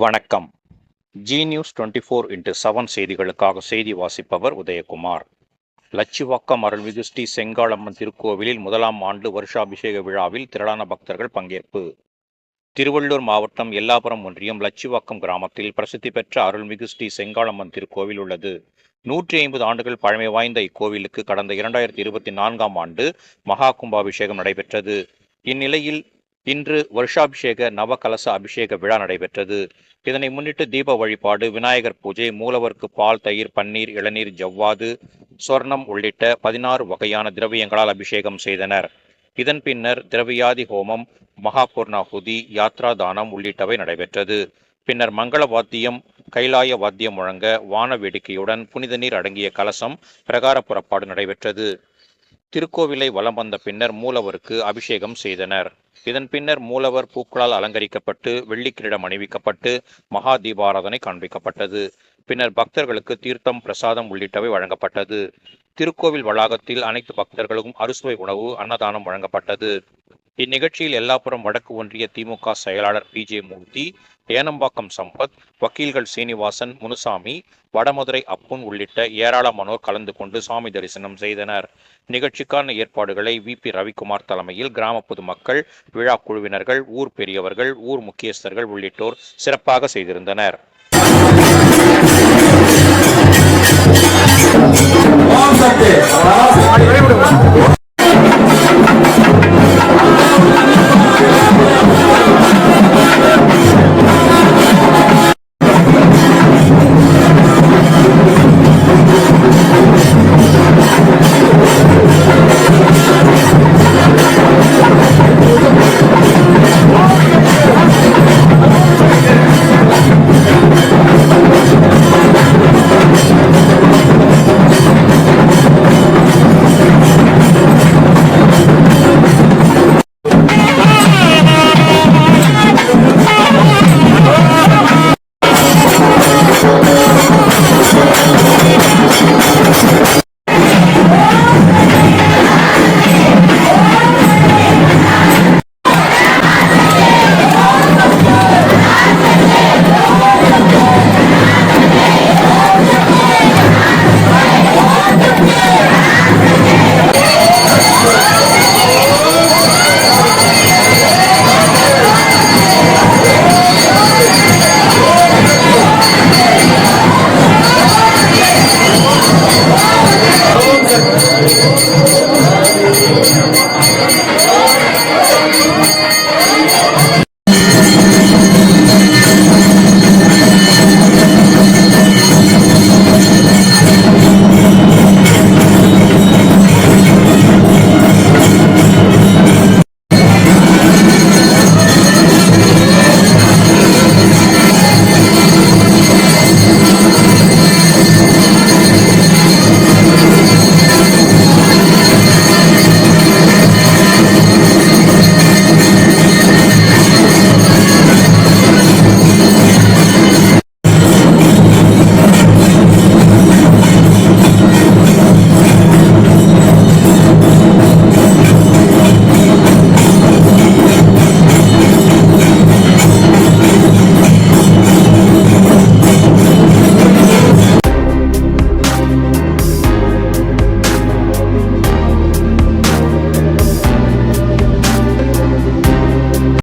வணக்கம். G news 24x7 செய்திகளுக்காக செய்தி வாசிப்பவர் உதயகுமார். லட்சிவாக்கம் அருள்மிகு ஸ்ரீ செங்காளம்மன் திருக்கோவிலில் முதலாம் ஆண்டு வருஷாபிஷேக விழாவில் திரளான பக்தர்கள் பங்கேற்பு. திருவள்ளூர் மாவட்டம் எல்லாபுரம் ஒன்றியம் லட்சிவாக்கம் கிராமத்தில் பிரசித்தி பெற்ற அருள்மிகு ஸ்ரீ செங்காளம்மன் திருக்கோவில் உள்ளது. 150 ஆண்டுகள் பழமை வாய்ந்த இக்கோவிலுக்கு கடந்த 2024ஆம் ஆண்டு மகா கும்பாபிஷேகம் நடைபெற்றது. இந்நிலையில் இன்று வருஷாபிஷேக நவகலச அபிஷேக விழா நடைபெற்றது. இதனை முன்னிட்டு தீப வழிபாடு, விநாயகர் பூஜை, மூலவருக்கு பால், தயிர், பன்னீர், இளநீர், ஜவ்வாது, சொர்ணம் உள்ளிட்ட 16 வகையான திரவியங்களால் அபிஷேகம் செய்தனர். இதன் பின்னர் திரவியாதி ஹோமம், மகா பூர்ணாகுதி, யாத்ரா தானம் உள்ளிட்டவை நடைபெற்றது. பின்னர் மங்கள வாத்தியம், கைலாய வாத்தியம் முழங்க வான வேடிக்கையுடன் புனித நீர் அடங்கிய கலசம் பிரகார புறப்பாடு நடைபெற்றது. திருக்கோவிலை வலம் வந்த பின்னர் மூலவருக்கு அபிஷேகம் செய்தனர். இதன் பின்னர் மூலவர் பூக்களால் அலங்கரிக்கப்பட்டு வெள்ளிக்கிரீடம் அணிவிக்கப்பட்டு மகா தீபாராதனை காண்பிக்கப்பட்டது. பின்னர் பக்தர்களுக்கு தீர்த்தம், பிரசாதம் உள்ளிட்டவை வழங்கப்பட்டது. திருக்கோவில் வளாகத்தில் அனைத்து பக்தர்களுக்கும் அறுசுவை உணவு, அன்னதானம் வழங்கப்பட்டது. இந்நிகழ்ச்சியில் எல்லாபுரம் வடக்கு ஒன்றிய திமுக செயலாளர் PJ மூர்த்தி, ஏனம்பாக்கம் சம்பத், வக்கீல்கள் சீனிவாசன், முனுசாமி, வடமதுரை அப்புன் உள்ளிட்ட ஏராளமானோர் கலந்து கொண்டு சாமி தரிசனம் செய்தனர். நிகழ்ச்சிக்கான ஏற்பாடுகளை VP ரவிக்குமார் தலைமையில் கிராம பொதுமக்கள், விழா குழுவினர்கள், ஊர் பெரியவர்கள், ஊர் முக்கியஸ்தர்கள் உள்ளிட்டோர் சிறப்பாக செய்திருந்தனர்.